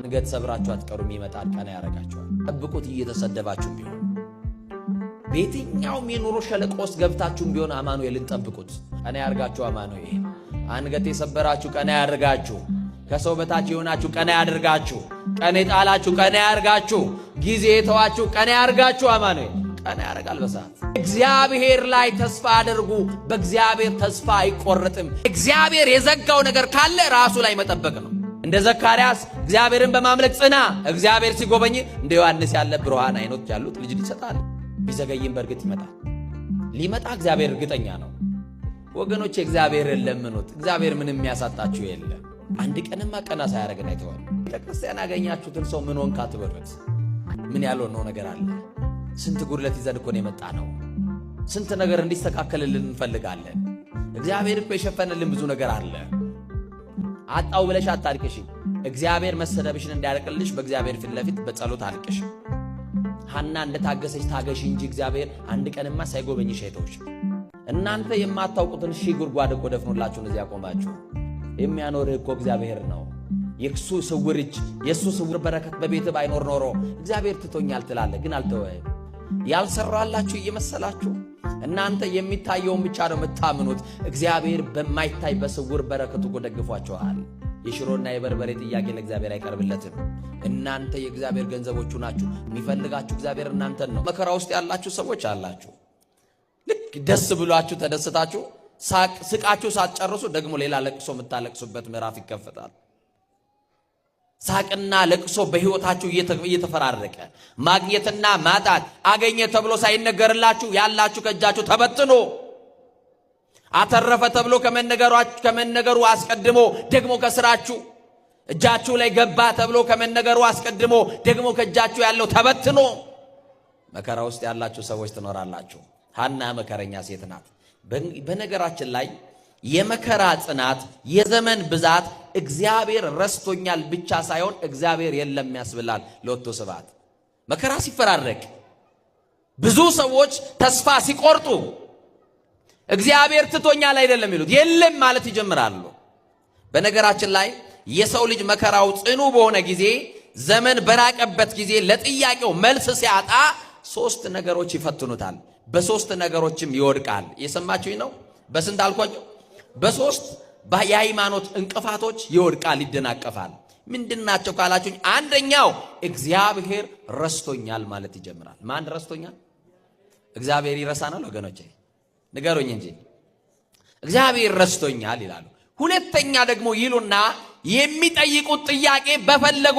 አንገት ሰብራችሁ አትቀሩም። ይመጣል፣ ቀና ያረጋችኋል። ጠብቁት። እየተሰደባችሁ ቢሆን በየትኛውም የኑሮ ሸለቆ ውስጥ ገብታችሁም ቢሆን አማኑኤልን ጠብቁት። ቀና ያርጋችሁ። አማኑኤል አንገት የሰበራችሁ ቀና ያርጋችሁ። ከሰው በታች የሆናችሁ ቀና ያድርጋችሁ። ቀና የጣላችሁ ቀና ያርጋችሁ። ጊዜ የተዋችሁ ቀና ያርጋችሁ። አማኑኤል ቀና ያረጋል በሰዓት። እግዚአብሔር ላይ ተስፋ አድርጉ። በእግዚአብሔር ተስፋ አይቆረጥም። እግዚአብሔር የዘጋው ነገር ካለ ራሱ ላይ መጠበቅ ነው። እንደ ዘካርያስ እግዚአብሔርን በማምለክ ጽና። እግዚአብሔር ሲጎበኝ እንደ ዮሐንስ ያለ ብሩሃን አይኖች ያሉት ልጅ ይሰጣል። ቢዘገይም በእርግጥ ይመጣል። ሊመጣ እግዚአብሔር እርግጠኛ ነው። ወገኖች እግዚአብሔርን ለምኑት። እግዚአብሔር ምንም የሚያሳጣችሁ የለም። አንድ ቀንማ ቀና ሳያረገን አይተዋል። ቤተክርስቲያን ያገኛችሁትን ሰው ምን ሆንክ አትበሉት። ምን ያልሆነው ነገር አለ? ስንት ጉድለት ይዘን እኮ ነው የመጣ ነው። ስንት ነገር እንዲስተካከልልን እንፈልጋለን። እግዚአብሔር እኮ የሸፈነልን ብዙ ነገር አለ። አጣው ብለሽ አታልቅሽ። እግዚአብሔር መሰደብሽን እንዲያርቅልሽ በእግዚአብሔር ፊት ለፊት በጸሎት አልቅሽ። ሐና እንደታገሰች ታገሽ እንጂ እግዚአብሔር አንድ ቀንማ ሳይጎበኝሽ አይተውሽ። እናንተ የማታውቁትን ሺህ ጉድጓድ እኮ ደፍኖላችሁ እዚያ ቆማችሁ። የሚያኖርህ እኮ እግዚአብሔር ነው። የሱ ስውር እጅ፣ የሱ ስውር በረከት በቤት ባይኖር ኖሮ እግዚአብሔር ትቶኛል ትላለህ፣ ግን አልተወህም። ያልሰራላችሁ እየመሰላችሁ እናንተ የሚታየውን ብቻ ነው የምታምኑት። እግዚአብሔር በማይታይ በስውር በረከቱ እኮ ደግፏችኋል። የሽሮና የበርበሬ ጥያቄ ለእግዚአብሔር አይቀርብለትም። እናንተ የእግዚአብሔር ገንዘቦቹ ናችሁ። የሚፈልጋችሁ እግዚአብሔር እናንተን ነው። መከራ ውስጥ ያላችሁ ሰዎች አላችሁ። ልክ ደስ ብሏችሁ ተደስታችሁ ስቃችሁ ሳትጨርሱ ደግሞ ሌላ ለቅሶ የምታለቅሱበት ምዕራፍ ይከፈታል። ሳቅና ለቅሶ በሕይወታችሁ እየተፈራረቀ ማግኘትና ማጣት አገኘ ተብሎ ሳይነገርላችሁ ያላችሁ ከእጃችሁ ተበትኖ አተረፈ ተብሎ ከመነገሩ አስቀድሞ ደግሞ ከስራችሁ እጃችሁ ላይ ገባ ተብሎ ከመነገሩ አስቀድሞ ደግሞ ከእጃችሁ ያለው ተበትኖ መከራ ውስጥ ያላችሁ ሰዎች ትኖራላችሁ። ሐና መከረኛ ሴት ናት። በነገራችን ላይ የመከራ ጽናት፣ የዘመን ብዛት እግዚአብሔር ረስቶኛል ብቻ ሳይሆን እግዚአብሔር የለም ያስብላል። ለወቶ ስብሐት መከራ ሲፈራረቅ ብዙ ሰዎች ተስፋ ሲቆርጡ እግዚአብሔር ትቶኛል አይደለም ይሉት የለም ማለት ይጀምራሉ። በነገራችን ላይ የሰው ልጅ መከራው ጽኑ በሆነ ጊዜ፣ ዘመን በራቀበት ጊዜ፣ ለጥያቄው መልስ ሲያጣ ሶስት ነገሮች ይፈትኑታል። በሶስት ነገሮችም ይወድቃል። የሰማችሁኝ ነው? በስንት አልኳችሁ? በሶስት የሃይማኖት እንቅፋቶች ይወድቃል፣ ይደናቀፋል። ምንድናቸው ካላችሁኝ፣ አንደኛው እግዚአብሔር ረስቶኛል ማለት ይጀምራል። ማን ረስቶኛል? እግዚአብሔር ይረሳናል ወገኖቼ? ንገሩኝ እንጂ እግዚአብሔር ረስቶኛል ይላሉ። ሁለተኛ ደግሞ ይሉና የሚጠይቁት ጥያቄ በፈለጉ